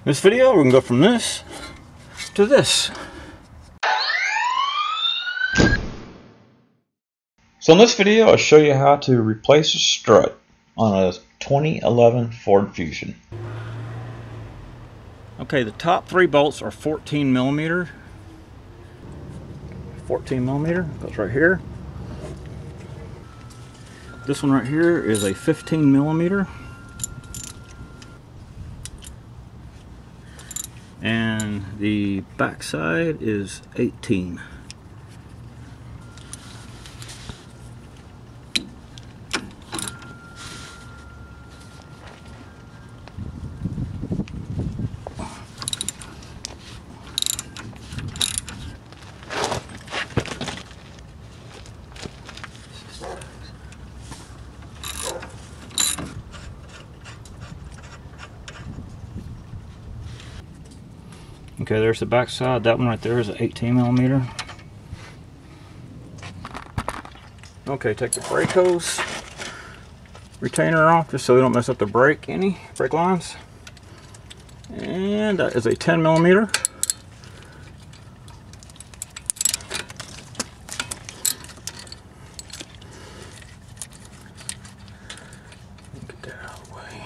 This video, we're going to go from this to this. So in this video, I'll show you how to replace a strut on a 2011 Ford Fusion. Okay, the top 3 bolts are 14 millimeter. 14 millimeter goes right here. This one right here is a 15 millimeter. And the back side is 18. Okay, there's the back side. That one right there is an 18 millimeter. Okay, take the brake hose retainer off just so we don't mess up the brake lines. And that is a 10 millimeter. Get that out of the way.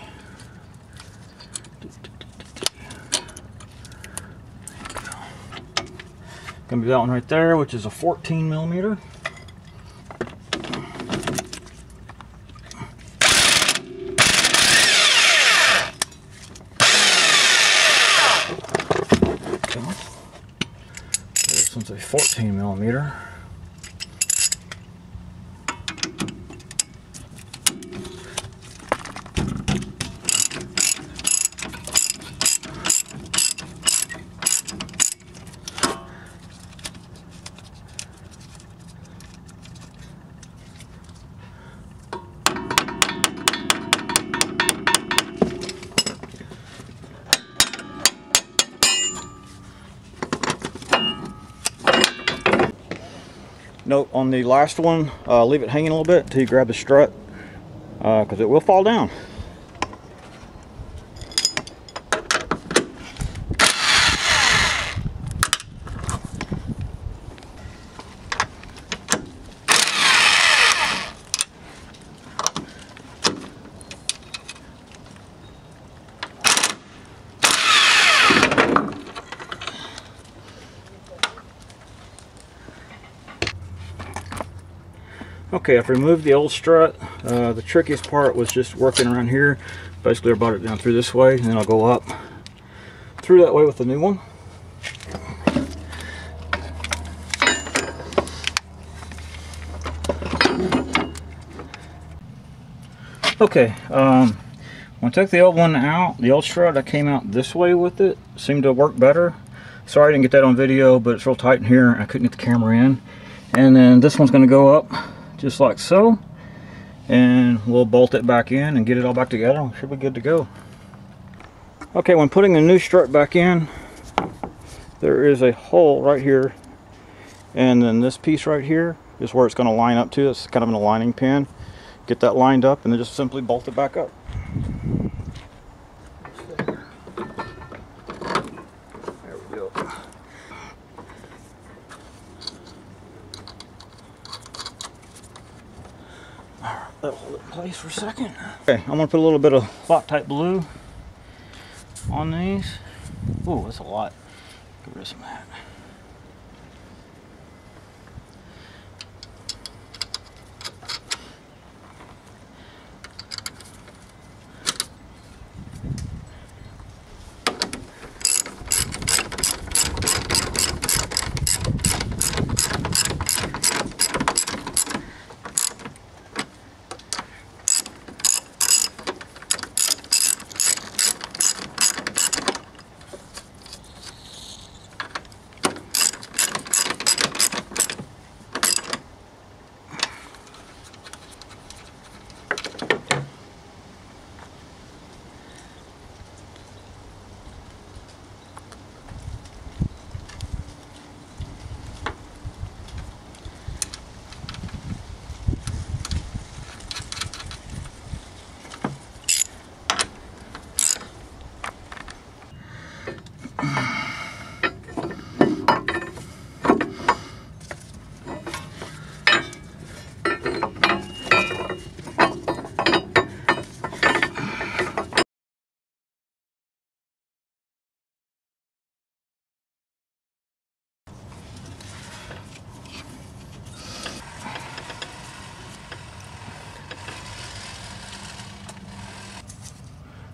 Gonna be that one right there, which is a 14 millimeter. This one's a 14 millimeter. Note on the last one, leave it hanging a little bit until you grab the strut, because it will fall down. Okay, I've removed the old strut. The trickiest part was just working around here. Basically I brought it down through this way, and then I'll go up through that way with the new one. Okay, when I took the old one out, the old strut, I came out this way with it. Seemed to work better. Sorry I didn't get that on video, but it's real tight in here. I couldn't get the camera in. And then this one's going to go up just like so, and we'll bolt it back in and get it all back together. We should be good to go. Okay, when putting the new strut back in, there is a hole right here, and then this piece right here is where it's going to line up to. It's kind of an aligning pin. Get that lined up and then just simply bolt it back up. There we go. That'll hold it in place for a second. Okay, I'm gonna put a little bit of Loctite blue on these. Oh, that's a lot. Get rid of some of that.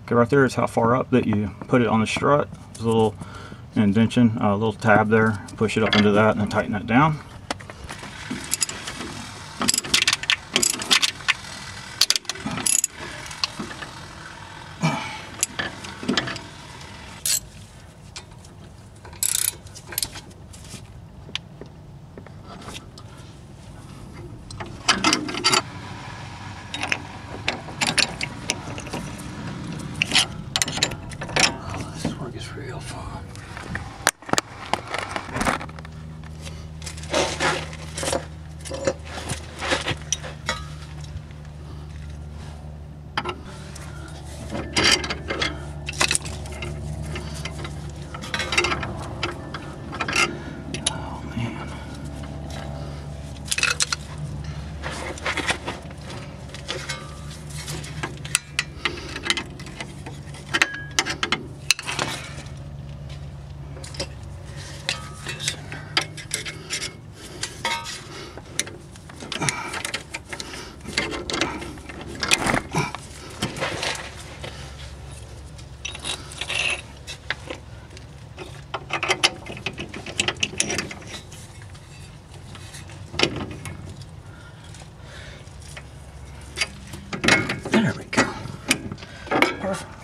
Okay, right there is how far up that you put it on the strut. There's a little indentation, a little tab there. Push it up into that and then tighten that down. Real fun. Oh man. There we go. Perfect.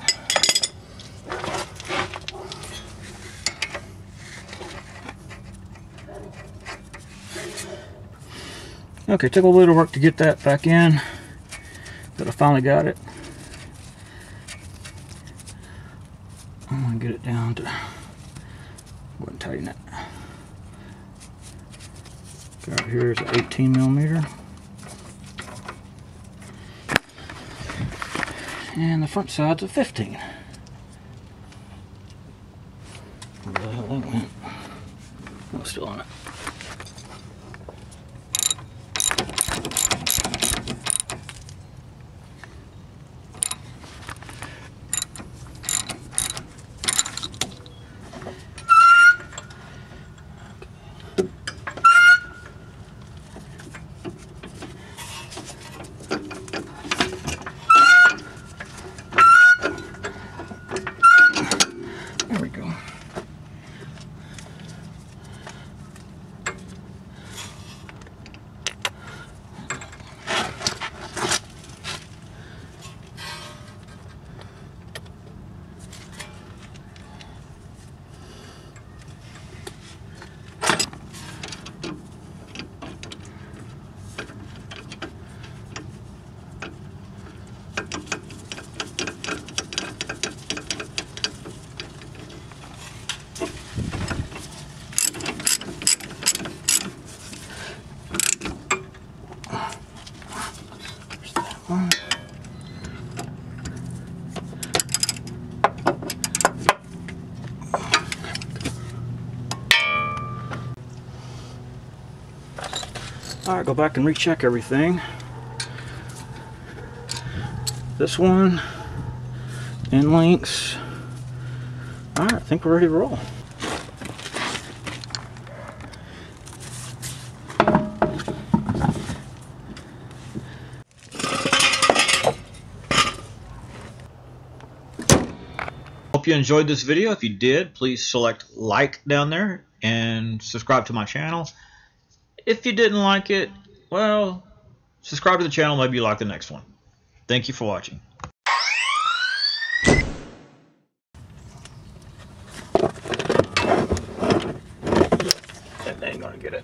Okay, took a little bit of work to get that back in, but I finally got it. I'm gonna get it down to, go ahead and tighten it. Okay, right here is an 18 millimeter. And the front side's a 15. Where the hell that went? Oh, it's still on it. There we go. Alright, go back and recheck everything. This one, end links. Alright, I think we're ready to roll. Hope you enjoyed this video. If you did, please select like down there and subscribe to my channel. If you didn't like it, well, subscribe to the channel, maybe you like the next one. Thank you for watching. That ain't gonna get it.